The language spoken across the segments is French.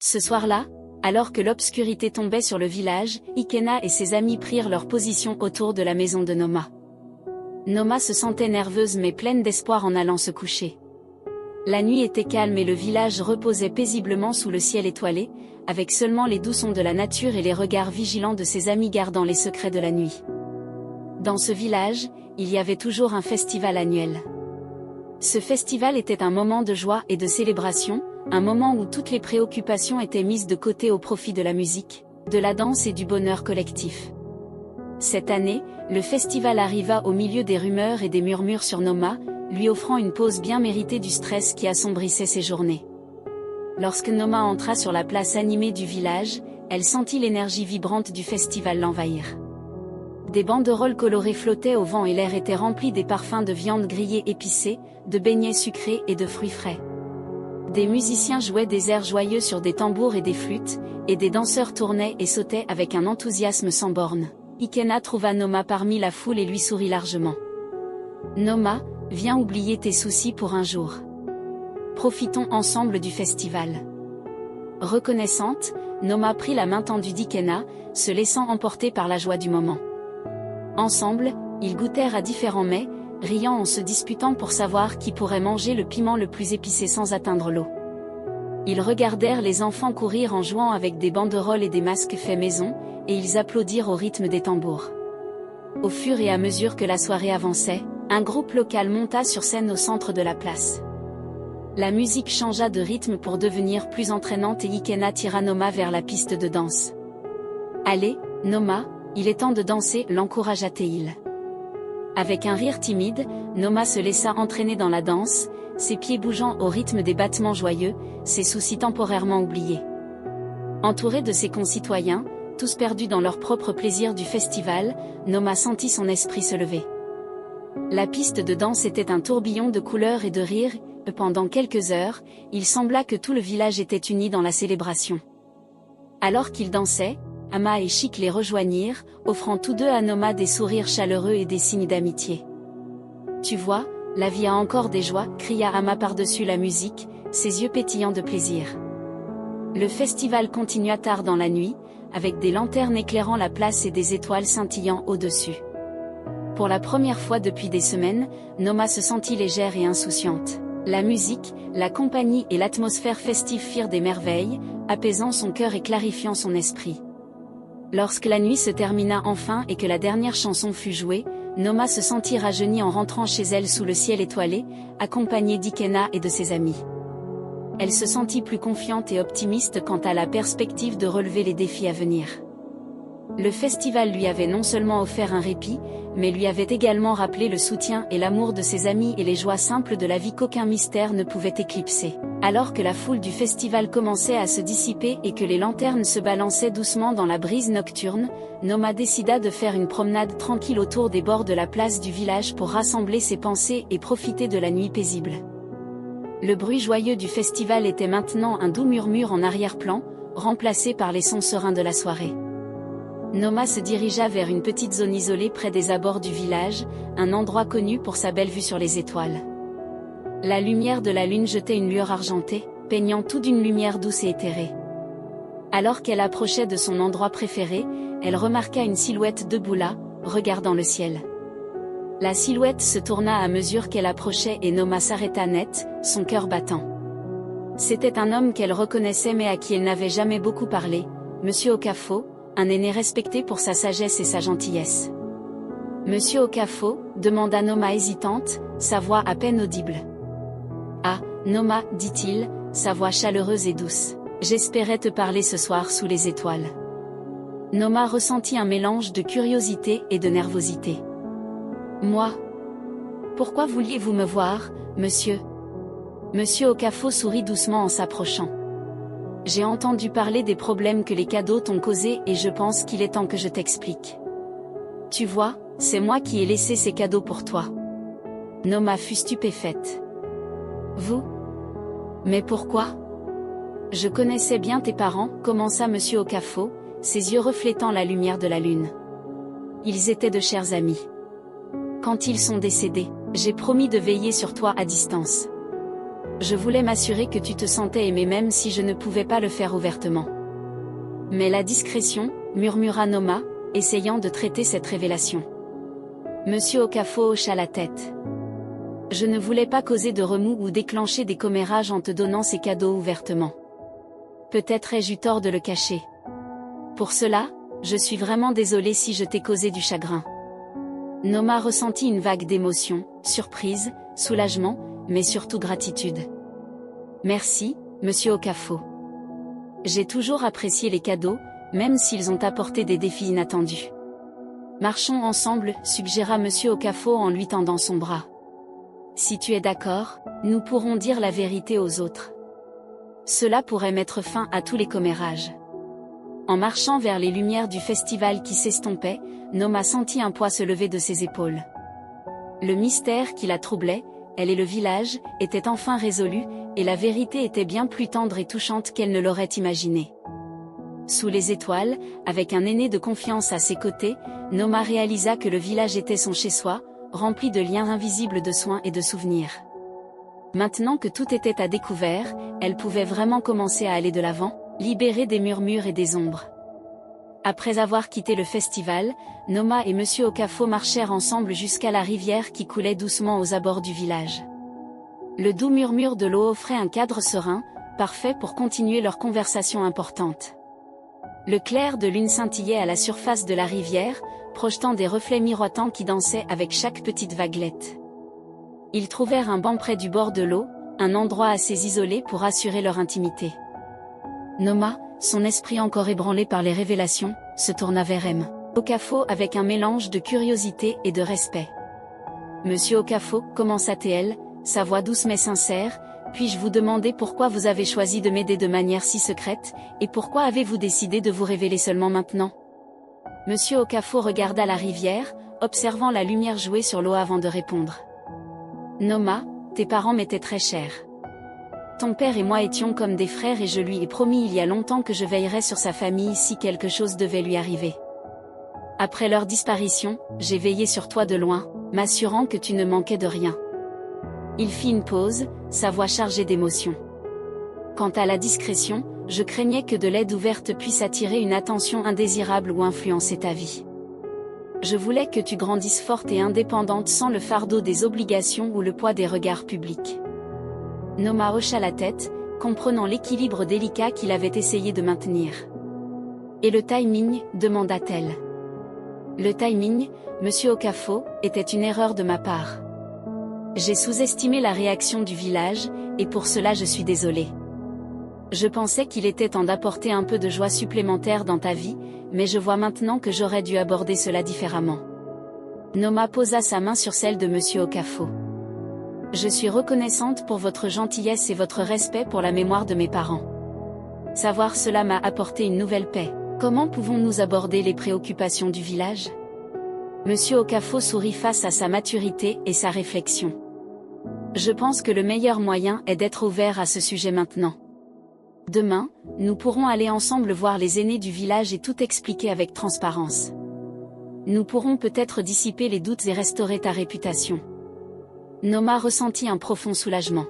Ce soir-là, alors que l'obscurité tombait sur le village, Ikena et ses amis prirent leur position autour de la maison de Noma. Noma se sentait nerveuse mais pleine d'espoir en allant se coucher. La nuit était calme et le village reposait paisiblement sous le ciel étoilé, avec seulement les doux sons de la nature et les regards vigilants de ses amis gardant les secrets de la nuit. Dans ce village, il y avait toujours un festival annuel. Ce festival était un moment de joie et de célébration, un moment où toutes les préoccupations étaient mises de côté au profit de la musique, de la danse et du bonheur collectif. Cette année, le festival arriva au milieu des rumeurs et des murmures sur Noma, lui offrant une pause bien méritée du stress qui assombrissait ses journées. Lorsque Noma entra sur la place animée du village, elle sentit l'énergie vibrante du festival l'envahir. Des banderoles colorées flottaient au vent et l'air était rempli des parfums de viande grillée épicée, de beignets sucrés et de fruits frais. Des musiciens jouaient des airs joyeux sur des tambours et des flûtes, et des danseurs tournaient et sautaient avec un enthousiasme sans bornes. Ikena trouva Noma parmi la foule et lui sourit largement. « Noma, viens oublier tes soucis pour un jour. Profitons ensemble du festival. » Reconnaissante, Noma prit la main tendue d'Ikena, se laissant emporter par la joie du moment. Ensemble, ils goûtèrent à différents mets, riant en se disputant pour savoir qui pourrait manger le piment le plus épicé sans atteindre l'eau. Ils regardèrent les enfants courir en jouant avec des banderoles et des masques faits maison, et ils applaudirent au rythme des tambours. Au fur et à mesure que la soirée avançait, un groupe local monta sur scène au centre de la place. La musique changea de rythme pour devenir plus entraînante et Ikena tira Noma vers la piste de danse. « Allez, Noma, il est temps de danser », l'encouragea-t-il. Avec un rire timide, Noma se laissa entraîner dans la danse, ses pieds bougeant au rythme des battements joyeux, ses soucis temporairement oubliés. Entourée de ses concitoyens, tous perdus dans leur propre plaisir du festival, Noma sentit son esprit se lever. La piste de danse était un tourbillon de couleurs et de rires, et pendant quelques heures, il sembla que tout le village était uni dans la célébration. Alors qu'ils dansaient, Ama et Chic les rejoignirent, offrant tous deux à Noma des sourires chaleureux et des signes d'amitié. « Tu vois, la vie a encore des joies », cria Ama par-dessus la musique, ses yeux pétillants de plaisir. Le festival continua tard dans la nuit, avec des lanternes éclairant la place et des étoiles scintillant au-dessus. Pour la première fois depuis des semaines, Noma se sentit légère et insouciante. La musique, la compagnie et l'atmosphère festive firent des merveilles, apaisant son cœur et clarifiant son esprit. Lorsque la nuit se termina enfin et que la dernière chanson fut jouée, Noma se sentit rajeunie en rentrant chez elle sous le ciel étoilé, accompagnée d'Ikena et de ses amis. Elle se sentit plus confiante et optimiste quant à la perspective de relever les défis à venir. Le festival lui avait non seulement offert un répit, mais lui avait également rappelé le soutien et l'amour de ses amis et les joies simples de la vie qu'aucun mystère ne pouvait éclipser. Alors que la foule du festival commençait à se dissiper et que les lanternes se balançaient doucement dans la brise nocturne, Noma décida de faire une promenade tranquille autour des bords de la place du village pour rassembler ses pensées et profiter de la nuit paisible. Le bruit joyeux du festival était maintenant un doux murmure en arrière-plan, remplacé par les sons sereins de la soirée. Noma se dirigea vers une petite zone isolée près des abords du village, un endroit connu pour sa belle vue sur les étoiles. La lumière de la lune jetait une lueur argentée, peignant tout d'une lumière douce et éthérée. Alors qu'elle approchait de son endroit préféré, elle remarqua une silhouette debout là, regardant le ciel. La silhouette se tourna à mesure qu'elle approchait et Noma s'arrêta net, son cœur battant. C'était un homme qu'elle reconnaissait mais à qui elle n'avait jamais beaucoup parlé, Monsieur Okafo, un aîné respecté pour sa sagesse et sa gentillesse. « Monsieur Okafo » demanda Noma hésitante, sa voix à peine audible. « Ah, Noma, dit-il, sa voix chaleureuse et douce. J'espérais te parler ce soir sous les étoiles. » Noma ressentit un mélange de curiosité et de nervosité. « Moi? Pourquoi vouliez-vous me voir, monsieur ?» Monsieur Okafo sourit doucement en s'approchant. « J'ai entendu parler des problèmes que les cadeaux t'ont causés et je pense qu'il est temps que je t'explique. Tu vois, c'est moi qui ai laissé ces cadeaux pour toi. » Noma fut stupéfaite. « Vous? Mais pourquoi? Je connaissais bien tes parents, commença Monsieur Okafo, ses yeux reflétant la lumière de la lune. Ils étaient de chers amis. Quand ils sont décédés, j'ai promis de veiller sur toi à distance. Je voulais m'assurer que tu te sentais aimé même si je ne pouvais pas le faire ouvertement. Mais la discrétion, murmura Noma, essayant de traiter cette révélation. Monsieur Okafo hocha la tête. Je ne voulais pas causer de remous ou déclencher des commérages en te donnant ces cadeaux ouvertement. Peut-être ai-je eu tort de le cacher. Pour cela, je suis vraiment désolée si je t'ai causé du chagrin. Noma ressentit une vague d'émotions, surprise, soulagement, mais surtout gratitude. Merci, monsieur Okafo. J'ai toujours apprécié les cadeaux, même s'ils ont apporté des défis inattendus. Marchons ensemble, suggéra monsieur Okafo en lui tendant son bras. Si tu es d'accord, nous pourrons dire la vérité aux autres. Cela pourrait mettre fin à tous les commérages. En marchant vers les lumières du festival qui s'estompaient, Noma sentit un poids se lever de ses épaules. Le mystère qui la troublait, elle et le village, était enfin résolu, et la vérité était bien plus tendre et touchante qu'elle ne l'aurait imaginé. Sous les étoiles, avec un aîné de confiance à ses côtés, Noma réalisa que le village était son chez-soi, rempli de liens invisibles de soins et de souvenirs. Maintenant que tout était à découvert, elle pouvait vraiment commencer à aller de l'avant, libérée des murmures et des ombres. Après avoir quitté le festival, Noma et monsieur Okafo marchèrent ensemble jusqu'à la rivière qui coulait doucement aux abords du village. Le doux murmure de l'eau offrait un cadre serein, parfait pour continuer leur conversation importante. Le clair de lune scintillait à la surface de la rivière, projetant des reflets miroitants qui dansaient avec chaque petite vaguelette. Ils trouvèrent un banc près du bord de l'eau, un endroit assez isolé pour assurer leur intimité. Noma, son esprit encore ébranlé par les révélations, se tourna vers M. Okafo avec un mélange de curiosité et de respect. Monsieur Okafo, commença-t-elle, sa voix douce mais sincère, puis-je vous demander pourquoi vous avez choisi de m'aider de manière si secrète, et pourquoi avez-vous décidé de vous révéler seulement maintenant? Monsieur Okafo regarda la rivière, observant la lumière jouer sur l'eau avant de répondre. Noma, tes parents m'étaient très chers. Ton père et moi étions comme des frères et je lui ai promis il y a longtemps que je veillerais sur sa famille si quelque chose devait lui arriver. Après leur disparition, j'ai veillé sur toi de loin, m'assurant que tu ne manquais de rien. Il fit une pause, sa voix chargée d'émotion. Quant à la discrétion, je craignais que de l'aide ouverte puisse attirer une attention indésirable ou influencer ta vie. Je voulais que tu grandisses forte et indépendante sans le fardeau des obligations ou le poids des regards publics. Noma hocha la tête, comprenant l'équilibre délicat qu'il avait essayé de maintenir. Et le timing, demanda-t-elle. Le timing, monsieur Okafo, était une erreur de ma part. J'ai sous-estimé la réaction du village, et pour cela je suis désolée. Je pensais qu'il était temps d'apporter un peu de joie supplémentaire dans ta vie, mais je vois maintenant que j'aurais dû aborder cela différemment. Noma posa sa main sur celle de monsieur Okafo. Je suis reconnaissante pour votre gentillesse et votre respect pour la mémoire de mes parents. Savoir cela m'a apporté une nouvelle paix. Comment pouvons-nous aborder les préoccupations du village? Monsieur Okafo sourit face à sa maturité et sa réflexion. Je pense que le meilleur moyen est d'être ouvert à ce sujet maintenant. Demain, nous pourrons aller ensemble voir les aînés du village et tout expliquer avec transparence. Nous pourrons peut-être dissiper les doutes et restaurer ta réputation. Noma ressentit un profond soulagement.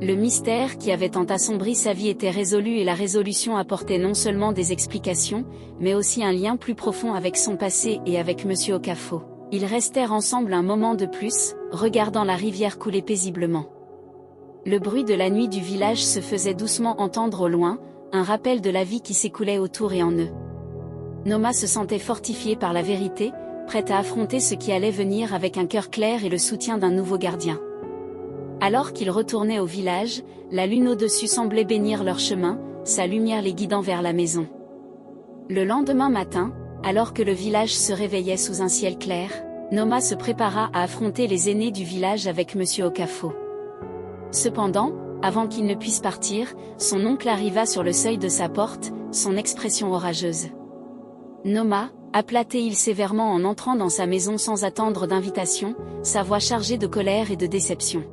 Le mystère qui avait tant assombri sa vie était résolu et la résolution apportait non seulement des explications, mais aussi un lien plus profond avec son passé et avec monsieur Okafo. Ils restèrent ensemble un moment de plus, regardant la rivière couler paisiblement. Le bruit de la nuit du village se faisait doucement entendre au loin, un rappel de la vie qui s'écoulait autour et en eux. Noma se sentait fortifiée par la vérité, prête à affronter ce qui allait venir avec un cœur clair et le soutien d'un nouveau gardien. Alors qu'ils retournaient au village, la lune au-dessus semblait bénir leur chemin, sa lumière les guidant vers la maison. Le lendemain matin, alors que le village se réveillait sous un ciel clair, Noma se prépara à affronter les aînés du village avec monsieur Okafo. Cependant, avant qu'il ne puisse partir, son oncle arriva sur le seuil de sa porte, son expression orageuse. Noma, appela-t-il sévèrement en entrant dans sa maison sans attendre d'invitation, sa voix chargée de colère et de déception.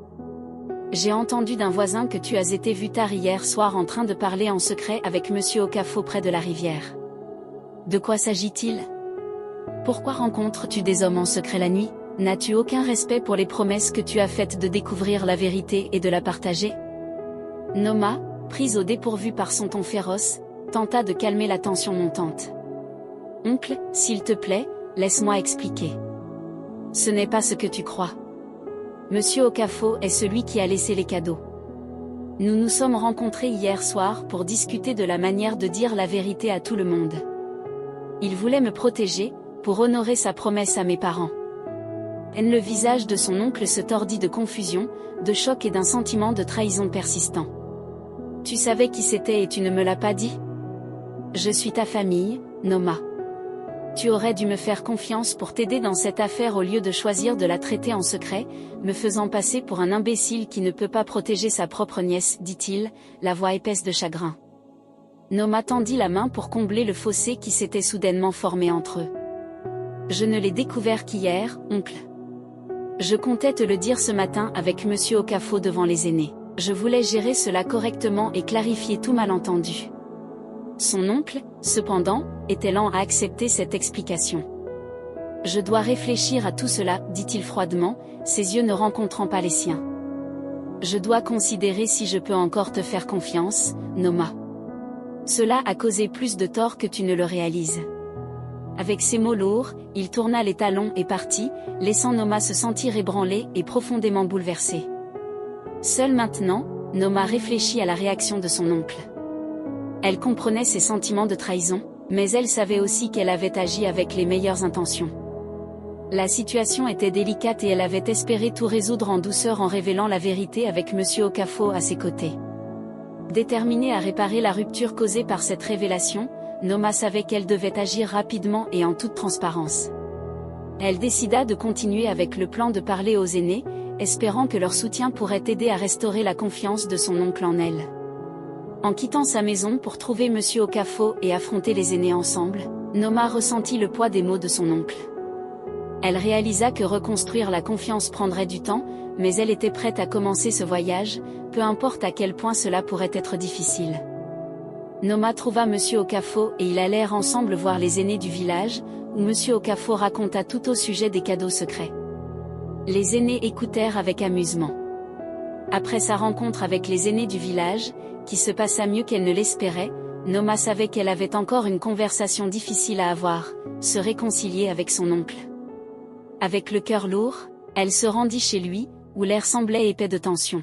J'ai entendu d'un voisin que tu as été vu tard hier soir en train de parler en secret avec monsieur Okafo près de la rivière. De quoi s'agit-il? Pourquoi rencontres-tu des hommes en secret la nuit? N'as-tu aucun respect pour les promesses que tu as faites de découvrir la vérité et de la partager? Noma, prise au dépourvu par son ton féroce, tenta de calmer la tension montante. Oncle, s'il te plaît, laisse-moi expliquer. Ce n'est pas ce que tu crois. Monsieur Okafor est celui qui a laissé les cadeaux. Nous nous sommes rencontrés hier soir pour discuter de la manière de dire la vérité à tout le monde. Il voulait me protéger, pour honorer sa promesse à mes parents. Le visage de son oncle se tordit de confusion, de choc et d'un sentiment de trahison persistant. Tu savais qui c'était et tu ne me l'as pas dit? Je suis ta famille, Noma. Tu aurais dû me faire confiance pour t'aider dans cette affaire au lieu de choisir de la traiter en secret, me faisant passer pour un imbécile qui ne peut pas protéger sa propre nièce, dit-il, la voix épaisse de chagrin. Noma tendit la main pour combler le fossé qui s'était soudainement formé entre eux. Je ne l'ai découvert qu'hier, oncle. Je comptais te le dire ce matin avec Monsieur Okafor devant les aînés. Je voulais gérer cela correctement et clarifier tout malentendu. Son oncle, cependant, était lent à accepter cette explication. Je dois réfléchir à tout cela, dit-il froidement, ses yeux ne rencontrant pas les siens. Je dois considérer si je peux encore te faire confiance, Noma. Cela a causé plus de tort que tu ne le réalises. Avec ces mots lourds, il tourna les talons et partit, laissant Noma se sentir ébranlée et profondément bouleversée. Seule maintenant, Noma réfléchit à la réaction de son oncle. Elle comprenait ses sentiments de trahison, mais elle savait aussi qu'elle avait agi avec les meilleures intentions. La situation était délicate et elle avait espéré tout résoudre en douceur en révélant la vérité avec Monsieur Okafor à ses côtés. Déterminée à réparer la rupture causée par cette révélation, Noma savait qu'elle devait agir rapidement et en toute transparence. Elle décida de continuer avec le plan de parler aux aînés, espérant que leur soutien pourrait aider à restaurer la confiance de son oncle en elle. En quittant sa maison pour trouver Monsieur Okafor et affronter les aînés ensemble, Noma ressentit le poids des mots de son oncle. Elle réalisa que reconstruire la confiance prendrait du temps, mais elle était prête à commencer ce voyage, peu importe à quel point cela pourrait être difficile. Noma trouva Monsieur Okafor et ils allèrent ensemble voir les aînés du village, où Monsieur Okafor raconta tout au sujet des cadeaux secrets. Les aînés écoutèrent avec amusement. Après sa rencontre avec les aînés du village, qui se passa mieux qu'elle ne l'espérait, Noma savait qu'elle avait encore une conversation difficile à avoir, se réconcilier avec son oncle. Avec le cœur lourd, elle se rendit chez lui, où l'air semblait épais de tension.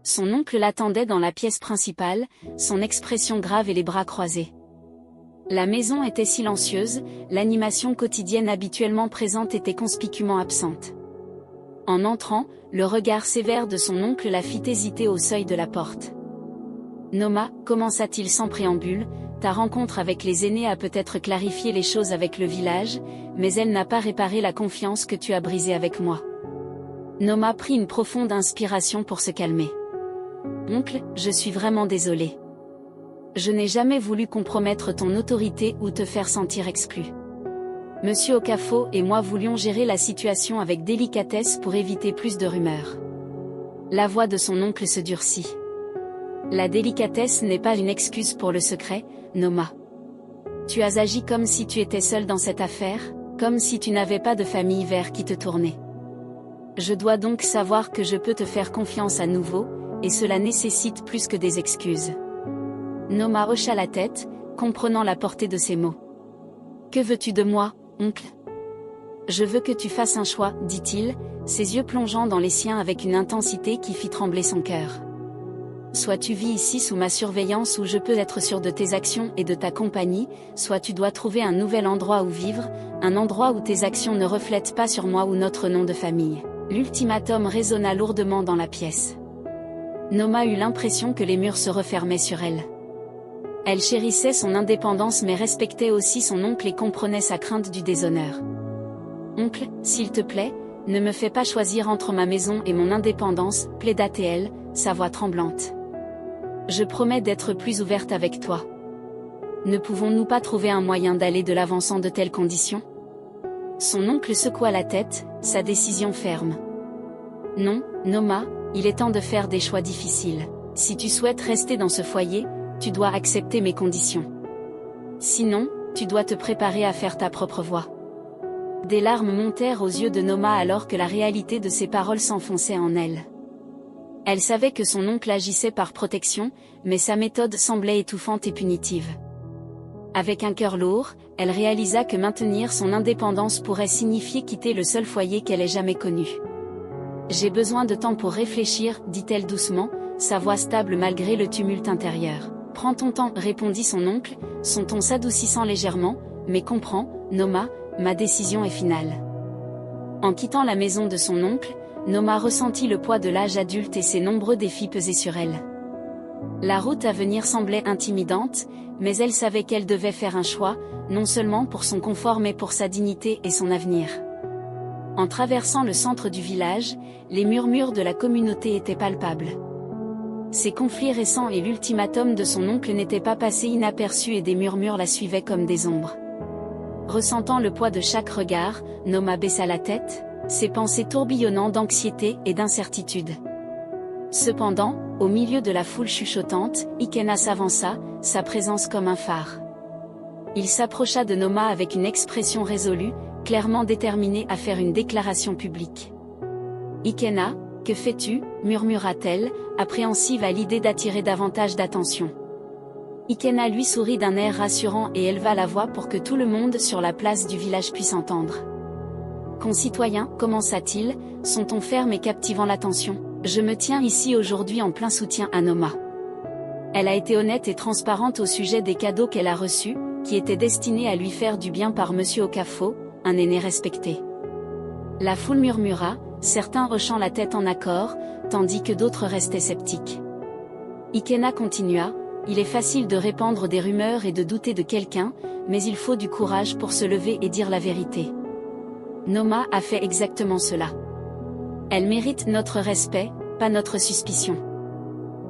Son oncle l'attendait dans la pièce principale, son expression grave et les bras croisés. La maison était silencieuse, l'animation quotidienne habituellement présente était conspicuement absente. En entrant, le regard sévère de son oncle la fit hésiter au seuil de la porte. « Noma, commença-t-il sans préambule, ta rencontre avec les aînés a peut-être clarifié les choses avec le village, mais elle n'a pas réparé la confiance que tu as brisée avec moi. » Noma prit une profonde inspiration pour se calmer. « Oncle, je suis vraiment désolée. Je n'ai jamais voulu compromettre ton autorité ou te faire sentir exclu. Monsieur Okafor et moi voulions gérer la situation avec délicatesse pour éviter plus de rumeurs. » La voix de son oncle se durcit. « La délicatesse n'est pas une excuse pour le secret, Noma. Tu as agi comme si tu étais seule dans cette affaire, comme si tu n'avais pas de famille vers qui te tourner. Je dois donc savoir que je peux te faire confiance à nouveau, et cela nécessite plus que des excuses. » Noma hocha la tête, comprenant la portée de ses mots. « Que veux-tu de moi, oncle ? Je veux que tu fasses un choix, dit-il, ses yeux plongeant dans les siens avec une intensité qui fit trembler son cœur. Soit tu vis ici sous ma surveillance où je peux être sûr de tes actions et de ta compagnie, soit tu dois trouver un nouvel endroit où vivre, un endroit où tes actions ne reflètent pas sur moi ou notre nom de famille. » L'ultimatum résonna lourdement dans la pièce. Noma eut l'impression que les murs se refermaient sur elle. Elle chérissait son indépendance mais respectait aussi son oncle et comprenait sa crainte du déshonneur. « Oncle, s'il te plaît, ne me fais pas choisir entre ma maison et mon indépendance, plaida-t-elle, sa voix tremblante. Je promets d'être plus ouverte avec toi. Ne pouvons-nous pas trouver un moyen d'aller de l'avant sans de telles conditions ? » Son oncle secoua la tête, sa décision ferme. « Non, Noma, il est temps de faire des choix difficiles. Si tu souhaites rester dans ce foyer, tu dois accepter mes conditions. Sinon, tu dois te préparer à faire ta propre voie. Des larmes montèrent aux yeux de Noma alors que la réalité de ses paroles s'enfonçait en elle. Elle savait que son oncle agissait par protection, mais sa méthode semblait étouffante et punitive. Avec un cœur lourd, elle réalisa que maintenir son indépendance pourrait signifier quitter le seul foyer qu'elle ait jamais connu. « J'ai besoin de temps pour réfléchir, dit-elle doucement, sa voix stable malgré le tumulte intérieur. « Prends ton temps, répondit son oncle, son ton s'adoucissant légèrement, mais comprends, Noma, ma décision est finale. » En quittant la maison de son oncle, Noma ressentit le poids de l'âge adulte et ses nombreux défis pesaient sur elle. La route à venir semblait intimidante, mais elle savait qu'elle devait faire un choix, non seulement pour son confort mais pour sa dignité et son avenir. En traversant le centre du village, les murmures de la communauté étaient palpables. Ces conflits récents et l'ultimatum de son oncle n'étaient pas passés inaperçus et des murmures la suivaient comme des ombres. Ressentant le poids de chaque regard, Noma baissa la tête, ses pensées tourbillonnant d'anxiété et d'incertitude. Cependant, au milieu de la foule chuchotante, Ikena s'avança, sa présence comme un phare. Il s'approcha de Noma avec une expression résolue, clairement déterminé à faire une déclaration publique. « Ikena, que fais-tu » murmura-t-elle, appréhensive à l'idée d'attirer davantage d'attention. Ikena lui sourit d'un air rassurant et éleva la voix pour que tout le monde sur la place du village puisse entendre. « Concitoyens, commença-t-il, son ton ferme et captivant l'attention, je me tiens ici aujourd'hui en plein soutien à Noma. Elle a été honnête et transparente au sujet des cadeaux qu'elle a reçus, qui étaient destinés à lui faire du bien par Monsieur Okafo, un aîné respecté. » La foule murmura, certains hochant la tête en accord, tandis que d'autres restaient sceptiques. Ikena continua, « Il est facile de répandre des rumeurs et de douter de quelqu'un, mais il faut du courage pour se lever et dire la vérité. Noma a fait exactement cela. Elle mérite notre respect, pas notre suspicion. »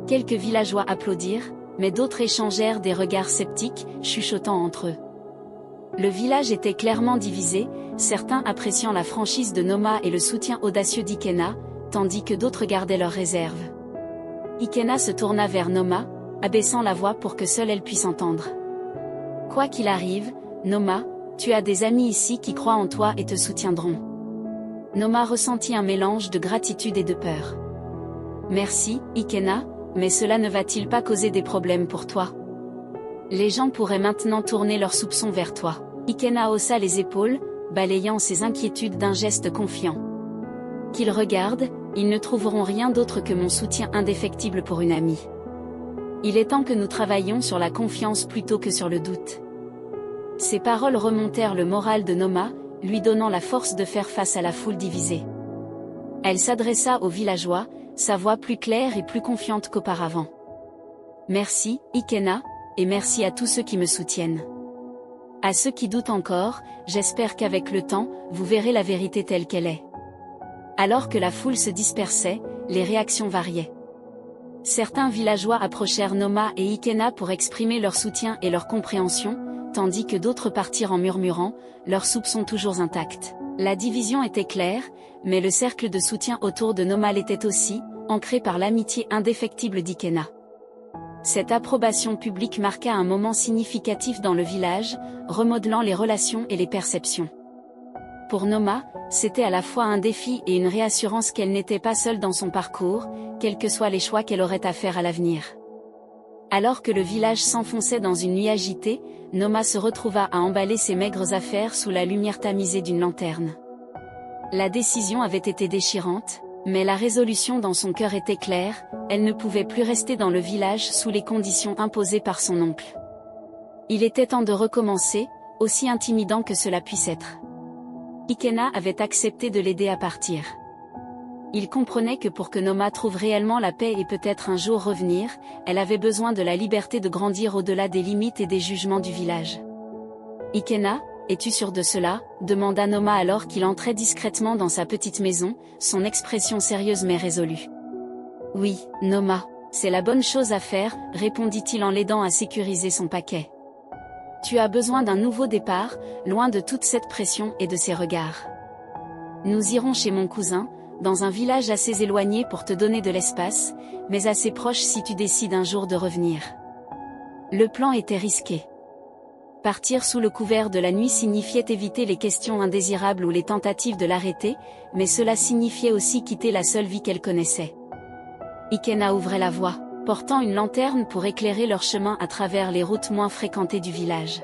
Quelques villageois applaudirent, mais d'autres échangèrent des regards sceptiques, chuchotant entre eux. Le village était clairement divisé, certains appréciant la franchise de Noma et le soutien audacieux d'Ikena, tandis que d'autres gardaient leurs réserves. Ikena se tourna vers Noma, abaissant la voix pour que seule elle puisse entendre. « Quoi qu'il arrive, Noma, tu as des amis ici qui croient en toi et te soutiendront. » Noma ressentit un mélange de gratitude et de peur. « Merci, Ikena, mais cela ne va-t-il pas causer des problèmes pour toi ? Les gens pourraient maintenant tourner leurs soupçons vers toi. » Ikena haussa les épaules, balayant ses inquiétudes d'un geste confiant. « Qu'ils regardent, ils ne trouveront rien d'autre que mon soutien indéfectible pour une amie. Il est temps que nous travaillions sur la confiance plutôt que sur le doute. » Ces paroles remontèrent le moral de Noma, lui donnant la force de faire face à la foule divisée. Elle s'adressa aux villageois, sa voix plus claire et plus confiante qu'auparavant. « Merci, Ikena, et merci à tous ceux qui me soutiennent. À ceux qui doutent encore, j'espère qu'avec le temps, vous verrez la vérité telle qu'elle est. » Alors que la foule se dispersait, les réactions variaient. Certains villageois approchèrent Noma et Ikena pour exprimer leur soutien et leur compréhension, tandis que d'autres partirent en murmurant, leurs soupçons toujours intacts. La division était claire, mais le cercle de soutien autour de Noma l'était aussi, ancré par l'amitié indéfectible d'Ikena. Cette approbation publique marqua un moment significatif dans le village, remodelant les relations et les perceptions. Pour Noma, c'était à la fois un défi et une réassurance qu'elle n'était pas seule dans son parcours, quels que soient les choix qu'elle aurait à faire à l'avenir. Alors que le village s'enfonçait dans une nuit agitée, Noma se retrouva à emballer ses maigres affaires sous la lumière tamisée d'une lanterne. La décision avait été déchirante, mais la résolution dans son cœur était claire, elle ne pouvait plus rester dans le village sous les conditions imposées par son oncle. Il était temps de recommencer, aussi intimidant que cela puisse être. Ikena avait accepté de l'aider à partir. Il comprenait que pour que Noma trouve réellement la paix et peut-être un jour revenir, elle avait besoin de la liberté de grandir au-delà des limites et des jugements du village. « Ikena, es-tu sûr de cela ?» demanda Noma alors qu'il entrait discrètement dans sa petite maison, son expression sérieuse mais résolue. « Oui, Noma, c'est la bonne chose à faire, » répondit-il en l'aidant à sécuriser son paquet. « Tu as besoin d'un nouveau départ, loin de toute cette pression et de ces regards. Nous irons chez mon cousin, dans un village assez éloigné pour te donner de l'espace, mais assez proche si tu décides un jour de revenir. » Le plan était risqué. Partir sous le couvert de la nuit signifiait éviter les questions indésirables ou les tentatives de l'arrêter, mais cela signifiait aussi quitter la seule vie qu'elle connaissait. Ikena ouvrait la voie, portant une lanterne pour éclairer leur chemin à travers les routes moins fréquentées du village.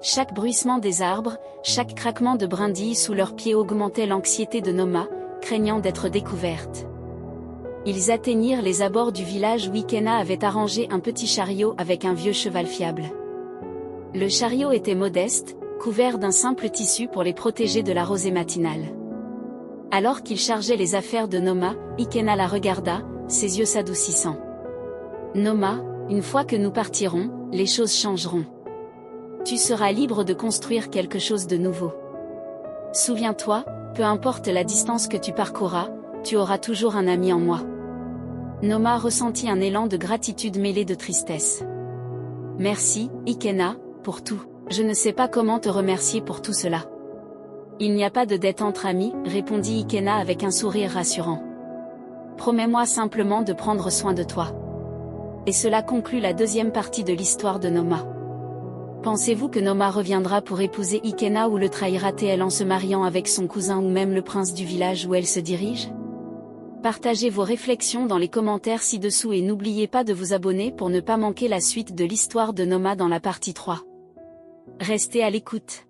Chaque bruissement des arbres, chaque craquement de brindilles sous leurs pieds augmentait l'anxiété de Noma, craignant d'être découverte. Ils atteignirent les abords du village où Ikena avait arrangé un petit chariot avec un vieux cheval fiable. Le chariot était modeste, couvert d'un simple tissu pour les protéger de la rosée matinale. Alors qu'il chargeait les affaires de Noma, Ikena la regarda, ses yeux s'adoucissant. « Noma, une fois que nous partirons, les choses changeront. Tu seras libre de construire quelque chose de nouveau. Souviens-toi, peu importe la distance que tu parcourras, tu auras toujours un ami en moi. » Noma ressentit un élan de gratitude mêlé de tristesse. « Merci, Ikena, pour tout. Je ne sais pas comment te remercier pour tout cela. » « Il n'y a pas de dette entre amis, répondit Ikena avec un sourire rassurant. « Promets-moi simplement de prendre soin de toi. » Et cela conclut la deuxième partie de l'histoire de Noma. Pensez-vous que Noma reviendra pour épouser Ikena ou le trahira-t-elle en se mariant avec son cousin ou même le prince du village où elle se dirige? Partagez vos réflexions dans les commentaires ci-dessous et n'oubliez pas de vous abonner pour ne pas manquer la suite de l'histoire de Noma dans la partie 3. Restez à l'écoute.